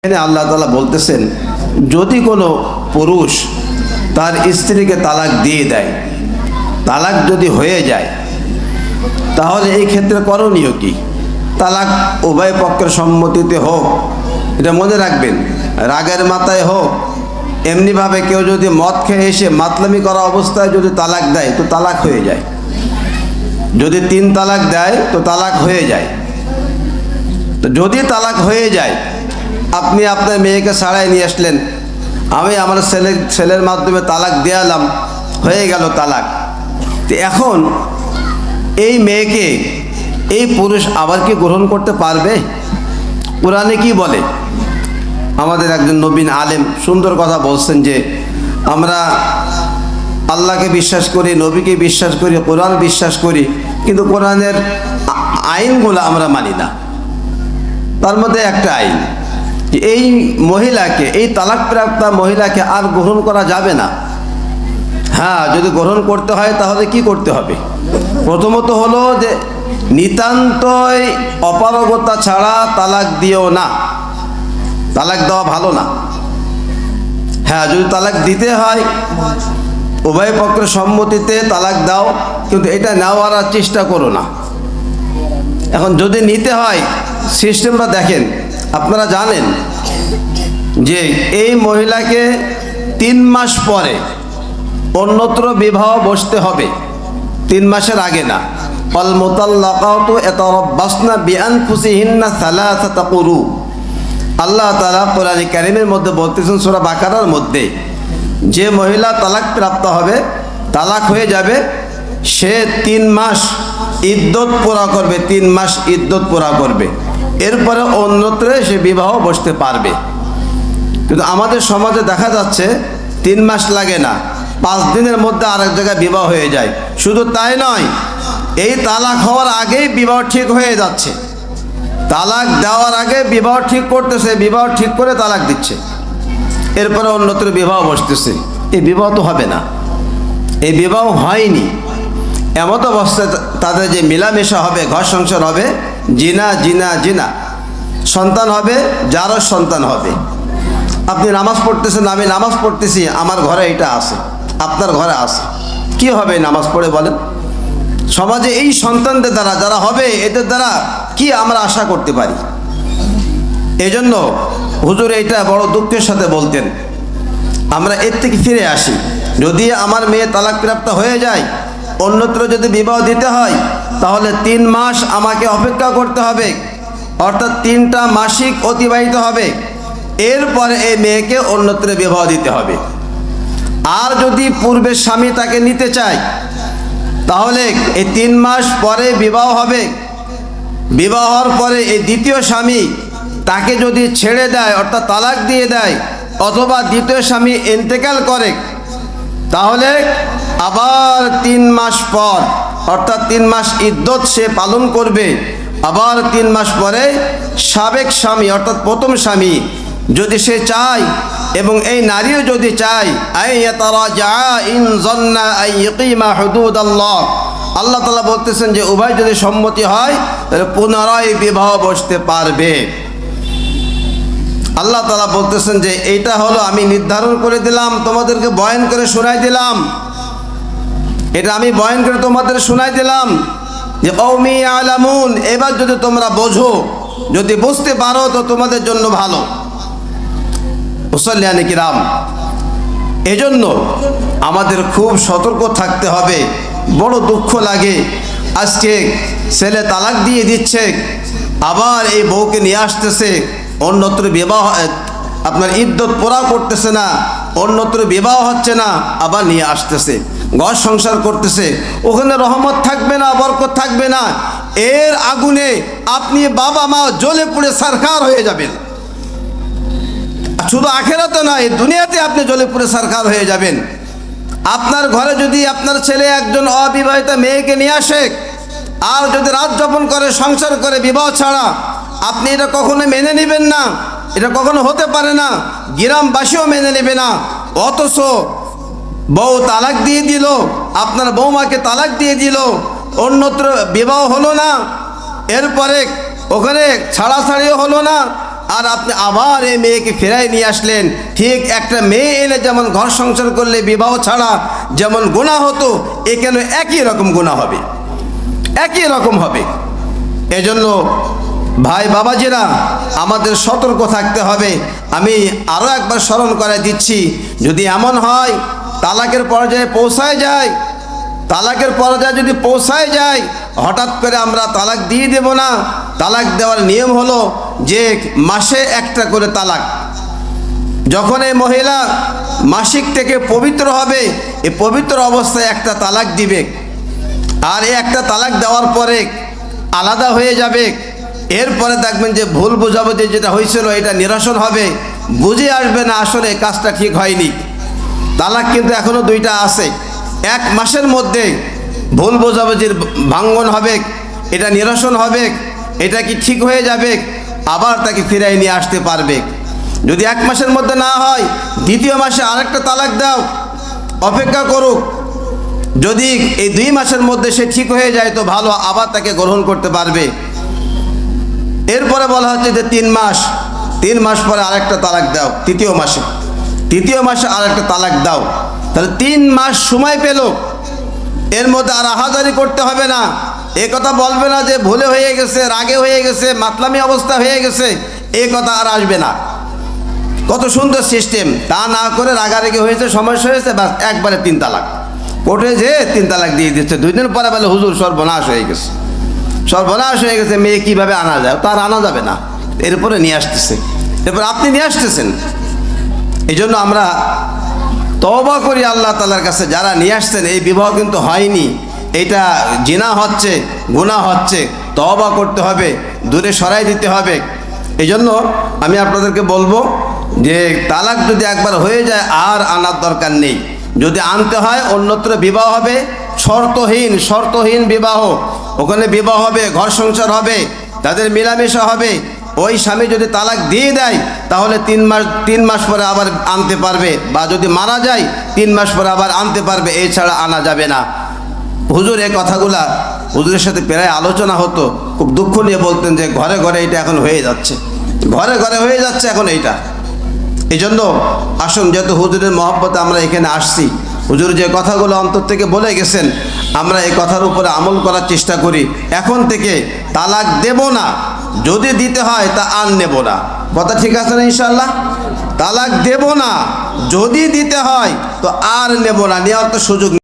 এখানে আল্লাহ তাআলা বলতেছেন, যদি কোনো পুরুষ তার স্ত্রীকে তালাক দিয়ে দেয়, তালাক যদি হয়ে যায়, তাহলে এই ক্ষেত্রে করণীয় কি? তালাক উভয় পক্ষের সম্মতিতে হোক, এটা মনে রাখবেন, রাগের মাথায় হোক, এমনিভাবে কেউ যদি মদ খেয়ে এসে মাতলামি করা অবস্থায় যদি তালাক দেয় তো তালাক হয়ে যায়। যদি 3 তালাক দেয় তো তালাক হয়ে যায়। তো যদি তালাক হয়ে যায়, আপনি আপনার মেয়েকে ছাড়াই নিয়ে আসলেন, আমি আমার ছেলের মাধ্যমে তালাক দেয়ালাম, হয়ে গেল তালাক। তো এখন এই মেয়েকে এই পুরুষ আবার কি গ্রহণ করতে পারবে? কোরআনে কি বলে? আমাদের একজন নবীন আলেম সুন্দর কথা বলছেন যে, আমরা আল্লাহকে বিশ্বাস করি, নবীকে বিশ্বাস করি, কোরআন বিশ্বাস করি, কিন্তু কোরআনের আইনগুলো আমরা মানি না। তার মধ্যে একটা আইন, এই মহিলাকে, এই তালাকপ্রাপ্তা মহিলাকে আর গ্রহণ করা যাবে না। হ্যাঁ, যদি গ্রহণ করতে হয় তাহলে কি করতে হবে? প্রথমত হলো যে নিতান্তই অপারগতা ছাড়া তালাক দিও না, তালাক দেওয়া ভালো না। হ্যাঁ, যদি তালাক দিতে হয় উভয় পক্ষের সম্মতিতে তালাক দাও, কিন্তু এটা নেওয়ার চেষ্টা করো না। এখন যদি নিতে হয়, সিস্টেমটা দেখেন, আপনারা জানেন যে এই মহিলাকে 3 মাস পরে অন্যত্র বিবাহ বসতে হবে, 3 মাসের আগে না। আল মুতাল্লাকাতু ইয়াতারাব্বাসনা বিআনফুসিহিন্না সালাসাতা কুরু। আল্লাহ তাআলা কোরআন কারীমের মধ্যে বলতেছেন সূরা বাকারার মধ্যে, যে মহিলা তালাক প্রাপ্ত হবে, তালাক হয়ে যাবে, সে 3 মাস ইদ্যত পুরা করবে, 3 মাস ইদ্যত পুরা করবে, এরপরে অন্যত্রে সে বিবাহ বসতে পারবে। কিন্তু আমাদের সমাজে দেখা যাচ্ছে 3 মাস লাগে না, 5 দিনের মধ্যে আরেক জায়গায় বিবাহ হয়ে যায়। শুধু তাই নয়, এই তালাক হওয়ার আগেই বিবাহ ঠিক হয়ে যাচ্ছে, তালাক দেওয়ার আগে বিবাহ ঠিক করতেছে, বিবাহ ঠিক করে তালাক দিচ্ছে, এরপরে অন্যত্র বিবাহ বসতেছে। এই বিবাহ তো হবে না, এই বিবাহ হয়নি। এমত অবস্থায় তাদের যে মিলামেশা হবে, ঘর সংসার হবে, জিনা জিনা জিনা, সন্তান হবে, যারও সন্তান হবে। আপনি নামাজ পড়তেছেন, আমি নামাজ পড়তেছি, আমার ঘরে এটা আছে, আপনার ঘরে আছে, কি হবে নামাজ পড়ে বলেন? সমাজে এই সন্তানদের দ্বারা যারা হবে, এদের দ্বারা কি আমরা আশা করতে পারি? এজন্য হুজুর এটা বড় দুঃখের সাথে বলতেন, আমরা এর থেকে ফিরে আসি। যদি আমার মেয়ে তালাক প্রাপ্ত হয়ে যায়, অন্যত্র যদি বিবাহ দিতে হয়, তাহলে 3 মাস আমাকে অপেক্ষা করতে হবে, অর্থাৎ 3টা মাসিক অতিবাহিত হবে, এরপরে এই মেয়েকে অন্যত্র বিবাহ দিতে হবে। আর যদি পূর্বের স্বামী তাকে নিতে চায়, তাহলে এই 3 মাস পরে বিবাহ হবে। বিবাহ হওয়ার পরে এই দ্বিতীয় স্বামী তাকে যদি ছেড়ে দেয়, অর্থাৎ তালাক দিয়ে দেয়, অথবা দ্বিতীয় স্বামী ইন্তেকাল করে, তাহলে আবার 3 মাস পর, অর্থাৎ 3 মাস ইদ্যত সে পালন করবে। আবার 3 মাস পরে সাবেক স্বামী, অর্থাৎ প্রথম স্বামী যদি সে চায়, এবং এই নারীও যদি চায়, আল্লাহ তাআলা বলতেছেন যে উভয় যদি সম্মতি হয়, তাহলে পুনরায় বিবাহ বসতে পারবে। আল্লাহ তাআলা বলতেছেন যে এইটা হলো আমি নির্ধারণ করে দিলাম, তোমাদেরকে বয়ান করে শোনাই দিলাম, এটা আমি বয়ান করে তোমাদের শোনাই দিলাম যে কওমি আলামুন, এবার যদি তোমরা বোঝো, যদি বুঝতে পারো তো তোমাদের জন্য ভালো। মুসল্লিয়ানে কিরাম, এজন্য আমাদের খুব সতর্ক থাকতে হবে। বড় দুঃখ লাগে, আজকে ছেলে তালাক দিয়ে দিচ্ছে, আবার এই বউকে নিয়ে আসতেছে, অন্যত্র বিবাহ, আপনার ইদ্যত পুরা করতেছে না, অন্যত্র বিবাহ হচ্ছে না, আবার নিয়ে আসতেছে, ঘর সংসার করতেছে। ওখানে রহমত থাকবে না, বরকত থাকবে না। এর আগুনে আপনি বাবা মা জ্বলে পুড়ে সারখার হয়ে যাবেন। শুধু আখেরাতে নয়, দুনিয়াতে আপনি জ্বলে পুড়ে সারখার হয়ে যাবেন। আপনার ঘরে যদি আপনার ছেলে একজন অবিবাহিতা মেয়েকে নিয়ে আসে, আর যদি রাত যাপন করে, সংসার করে বিবাহ ছাড়া, আপনি এটা কখনো মেনে নেবেন না, এটা কখনো হতে পারে না, গ্রামবাসীও মেনে নেবে না। অথচ বউ তালাক দিয়ে দিল, আপনার বৌমাকে তালাক দিয়ে দিল, অন্যত্র বিবাহ হলো না, এরপরে ওখানে ছাড়াছাড়িও হলো না, আর আপনি আবার এই মেয়েকে ফেরাই নিয়ে আসলেন। ঠিক একটা মেয়ে এনে যেমন ঘর সংসার করলে বিবাহ ছাড়া যেমন গুনাহ হতো, এখানে একই রকম গুনাহ হবে, একই রকম হবে। এজন্য ভাই বাবাজিরা, আমাদের সতর্ক থাকতে হবে। আমি আরও একবার স্মরণ করাই দিচ্ছি, যদি এমন হয় তালাকের পর্যায়ে পৌঁছায় যায়, তালাকের পর্যায়ে যদি পৌঁছায় যায়, হঠাৎ করে আমরা তালাক দিয়ে দেব না। তালাক দেওয়ার নিয়ম হলো যে মাসে একটা করে তালাক। যখন এই মহিলা মাসিক থেকে পবিত্র হবে, এই পবিত্র অবস্থায় একটা তালাক দিবে, আর এই একটা তালাক দেওয়ার পরে আলাদা হয়ে যাবে। এরপরে দেখবেন যে ভুল বোঝাবুঝি যেটা হয়েছিল এটা নিরসন হবে, বুঝে আসবে না আসলে এই কাজটা ঠিক হয়নি। তালাক কিন্তু এখনও দুইটা আছে। 1 মাসের মধ্যে ভুল বোঝাবুঝির ভাঙ্গন হবে, এটা নিরসন হবে, এটা কি ঠিক হয়ে যাবে, আবার তাকে ফিরাই নিয়ে আসতে পারবে। যদি 1 মাসের মধ্যে না হয়, 2য় মাসে আরেকটা তালাক দাও, অপেক্ষা করুক। যদি এই 2 মাসের মধ্যে সে ঠিক হয়ে যায় তো ভালো, আবার তাকে গ্রহণ করতে পারবে। এরপরে বলা হচ্ছে যে 3 মাস, 3 মাস পরে আরেকটা তালাক দাও, 3য় মাসে, 3য় মাসে আরেকটা তালাক দাও। তাহলে 3 মাস সময় পেল, এর মধ্যে আর আহাজারি করতে হবে না। এ কথা বলবে না যে ভুলে হয়ে গেছে, রাগে হয়ে গেছে, মাতলামি অবস্থা হয়ে গেছে, এ কথা আর আসবে না। কত সুন্দর সিস্টেম। তা না করে রাগারাগি হয়েছে, সমস্যা হয়েছে, ব্যাস একবারে 3 তালাক। কোর্টে যে 3 তালাক দিয়ে দিচ্ছে। 2 দিন পরে বলে হুজুর সর্বনাশ হয়ে গেছে, সর্বনাশ হয়ে গেছে, মেয়ে কীভাবে আনা যায়, তার আনা যাবে না, এরপরে নিয়ে আসতেছে, এরপর আপনি নিয়ে আসতেছেন। এই জন্য আমরা তওবা করি আল্লাহ তাআলার কাছে, যারা নিয়ে আসছেন এই বিবাহ কিন্তু হয়নি, এটা জিনা হচ্ছে, গুনাহ হচ্ছে, তওবা করতে হবে, দূরে সরাই দিতে হবে। এই জন্য আমি আপনাদেরকে বলবো যে তালাক যদি একবার হয়ে যায় আর আনার দরকার নেই। যদি আনতে হয় অন্যত্র বিবাহ হবে, শর্তহীন, শর্তহীন বিবাহ, ওখানে বিবাহ হবে, ঘর সংসার হবে, তাদের মেলামেশা হবে। ওই স্বামী যদি তালাক দিয়ে দেয় তাহলে 3 মাস পরে আবার আনতে পারবে, বা যদি মারা যায় 3 মাস পরে আবার আনতে পারবে, এছাড়া আনা যাবে না। হুজুর এই কথাগুলা হুজুরের সাথে প্রায় আলোচনা হতো, খুব দুঃখ নিয়ে বলতেন যে ঘরে ঘরে এটা এখন হয়ে যাচ্ছে, ঘরে ঘরে হয়ে যাচ্ছে এখন এইটা। এই জন্য আসুন, যেহেতু হুজুরের মহব্বতে আমরা এখানে আসছি, হুজুর যে কথাগুলো অন্তর থেকে বলে গেছেন, আমরা এই কথার উপরে আমল করার চেষ্টা করি। এখন থেকে তালাক দেব না, যদি দিতে হয় তা আর নেব না। কথা ঠিক আছে না ইনশাআল্লাহ? তালাক দেব না, যদি দিতে হয় তো আর নেব না, নেওয়ার তো সুযোগ